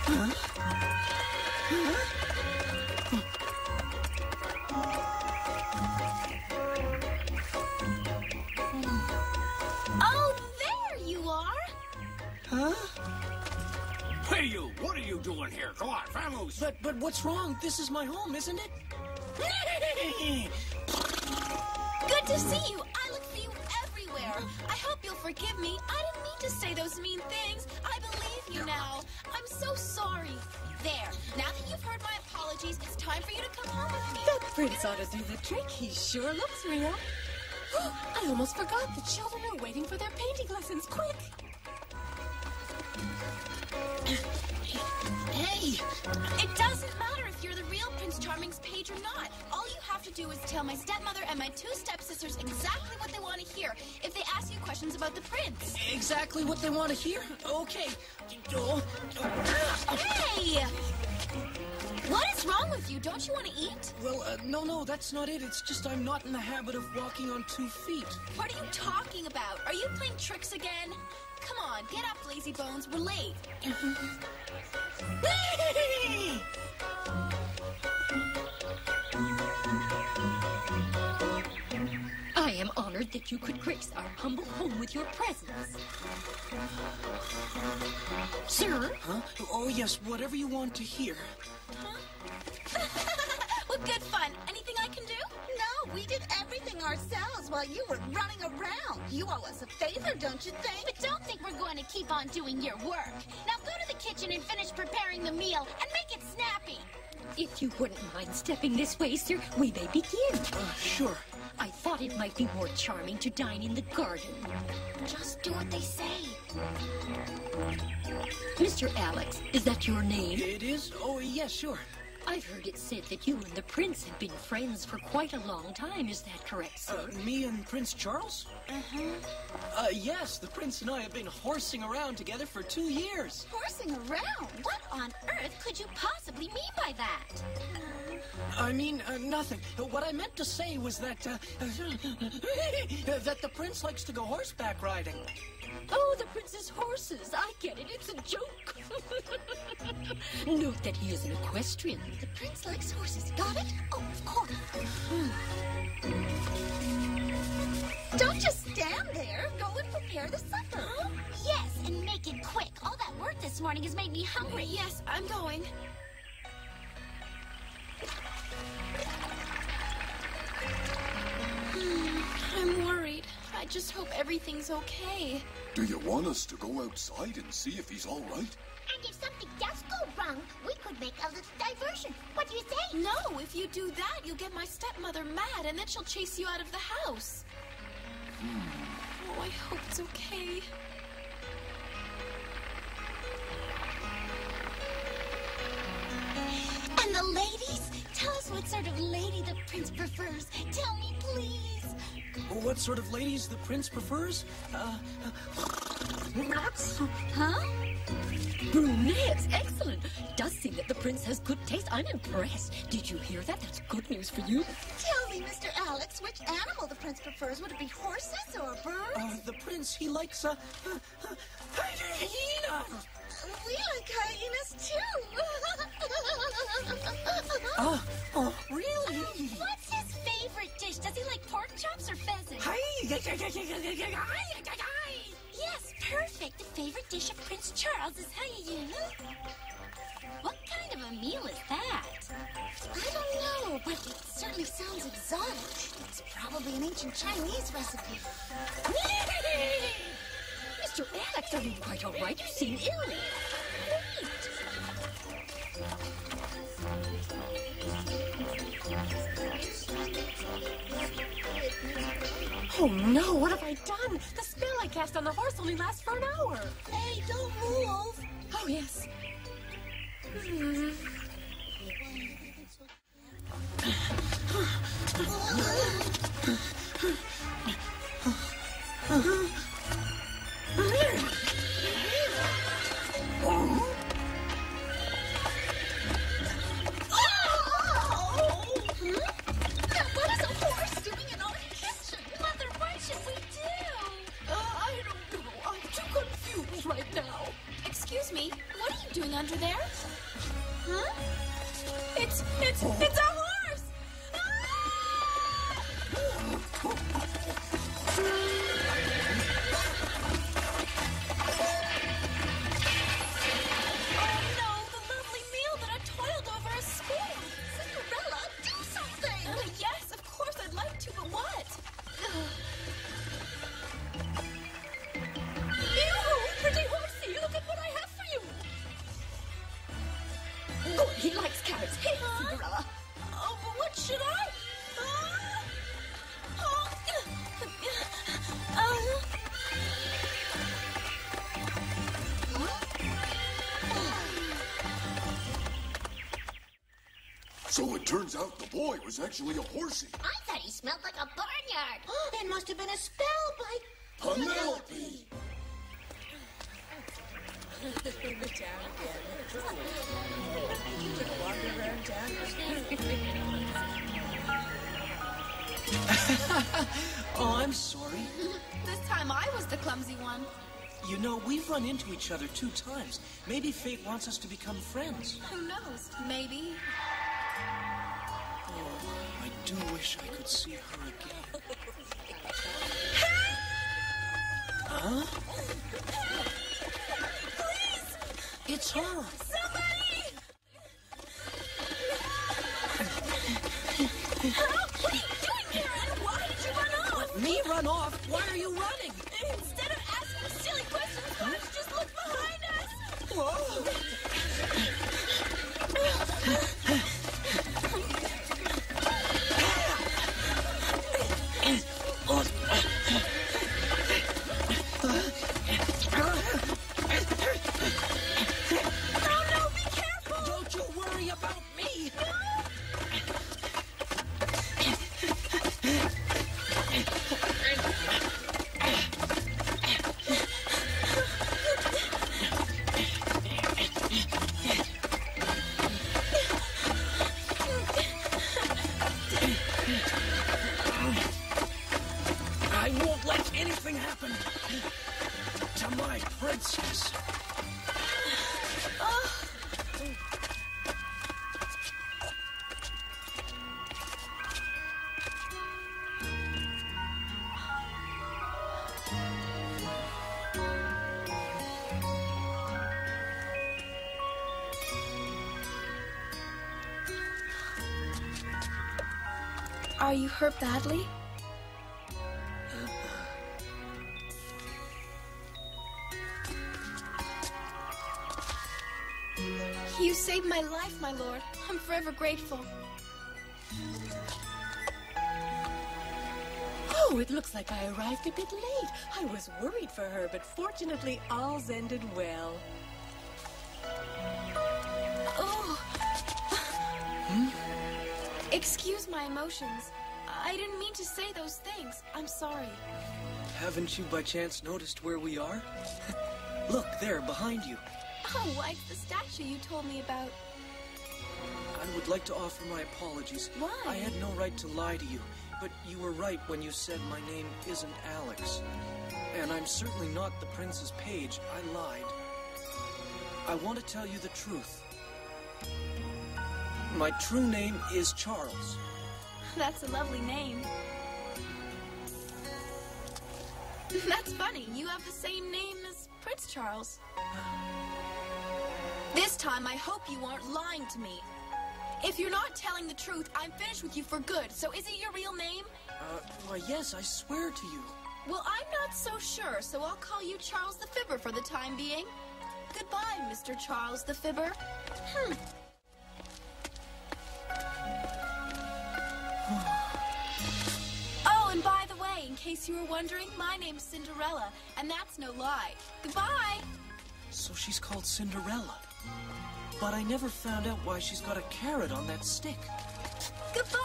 Oh, there you are. Huh? Hey, you! What are you doing here? Come on, vamos! But what's wrong? This is my home, isn't it? Good to see you. I look for you everywhere. I hope you'll forgive me. I didn't mean to say those mean things. I believe you now. I'm so sorry. There. Now that you've heard my apologies, it's time for you to come home with me. That prince ought to do the trick. He sure looks real. I almost forgot the children are waiting for their painting lessons. Quick! Hey, it doesn't matter if you're the real Prince Charming's page or not. All you have to do is tell my stepmother and my two stepsisters exactly what they want to hear if they ask you questions about the prince. Exactly what they want to hear? Okay. Hey! What is wrong with you? Don't you want to eat? Well, no, that's not it. It's just I'm not in the habit of walking on 2 feet. What are you talking about? Are you playing tricks again? Come on, get up, lazy bones. We're late. I am honored that you could grace our humble home with your presence. Sir? Huh? Oh, yes, whatever you want to hear. Well, good fun. Anything I can do? No, we did everything ourselves while you were running around. You owe us a favor, don't you think? But don't think we're going to keep on doing your work. Now go to the kitchen and finish preparing the meal and make it snappy. If you wouldn't mind stepping this way, sir, we may begin. Sure. I thought it might be more charming to dine in the garden. Just do what they say. Mr. Alex, is that your name? It is? Oh, yes, sure. I've heard it said that you and the prince have been friends for quite a long time. Is that correct, sir? Me and Prince Charles? Yes, the prince and I have been horsing around together for 2 years. Horsing around? What on earth could you possibly mean by that? I mean, nothing. What I meant to say was that, that the prince likes to go horseback riding. Oh, the prince's horses. I get it. It's a joke. Note that he is an equestrian. The prince likes horses. Got it? Oh, of course. Don't just stand there. Go and prepare the supper. Huh? Yes, and make it quick. All that work this morning has made me hungry. Yes, I'm going. I'm worried. I just hope everything's okay. Do you want us to go outside and see if he's all right? And if something does go wrong, we could make a little diversion. What do you say? No, if you do that, you'll get my stepmother mad, and then she'll chase you out of the house. Oh, I hope it's okay. And the ladies? Tell us what sort of lady the prince prefers. Tell me, please. What sort of ladies the prince prefers? Huh? Brunettes, excellent. Does seem that the prince has good taste. I'm impressed. Did you hear that? That's good news for you. Tell me, Mr. Alex, which animal the prince prefers. Would it be horses or birds? The prince, he likes, hyenas. We like hyenas, too. Oh, really? What's his favorite dish? Does he like pork chops or pheasant? Yes, perfect. The favorite dish of Prince Charles is What kind of a meal is that? I don't know, but it certainly sounds exotic. It's probably an ancient Chinese recipe. Mr. Alex, are you quite all right? You seem ill. Oh no, what have I done? The spell I cast on the horse only lasts for an hour. Hey, don't move. Oh, yes. Excuse me, what are you doing under there? Huh? It's a horse! Oh no, the lovely meal that I toiled over a spoon! Cinderella, do something! Yes, of course I'd like to, but what? You pretty horsey, look at what I have for you. Good, he likes carrots. Here, Cinderella. Oh, but what should I? So it turns out the boy was actually a horsey. I thought he smelled like a barnyard. It must have been a spell by Penelope! Oh, I'm sorry. This time I was the clumsy one. You know, we've run into each other 2 times. Maybe fate wants us to become friends. Who knows? Maybe. Oh, I do wish I could see her again. Huh? Please! It's her! Somebody! What are you doing here? And why did you run off? Me run off? Why are you running? Instead of asking silly questions, why don't you just look behind us? Whoa! Oh no, be careful! Don't you worry about me! I won't let anything happen to my princess. Are you hurt badly? You saved my life, my lord. I'm forever grateful. Oh, it looks like I arrived a bit late. I was worried for her, but fortunately all's ended well. Oh. Excuse my emotions. I didn't mean to say those things. I'm sorry. Haven't you by chance noticed where we are? Look, there, behind you. Oh, like the statue you told me about. I would like to offer my apologies. Why? I had no right to lie to you, but you were right when you said my name isn't Alex. And I'm certainly not the prince's page. I lied. I want to tell you the truth. My true name is Charles. That's a lovely name. That's funny. You have the same name as Prince Charles. This time, I hope you aren't lying to me. If you're not telling the truth, I'm finished with you for good. So is it your real name? Why, yes, I swear to you. Well, I'm not so sure, so I'll call you Charles the Fibber for the time being. Goodbye, Mr. Charles the Fibber. Oh, and by the way, in case you were wondering, my name's Cinderella, and that's no lie. Goodbye. So she's called Cinderella. But I never found out why she's got a carrot on that stick. Goodbye.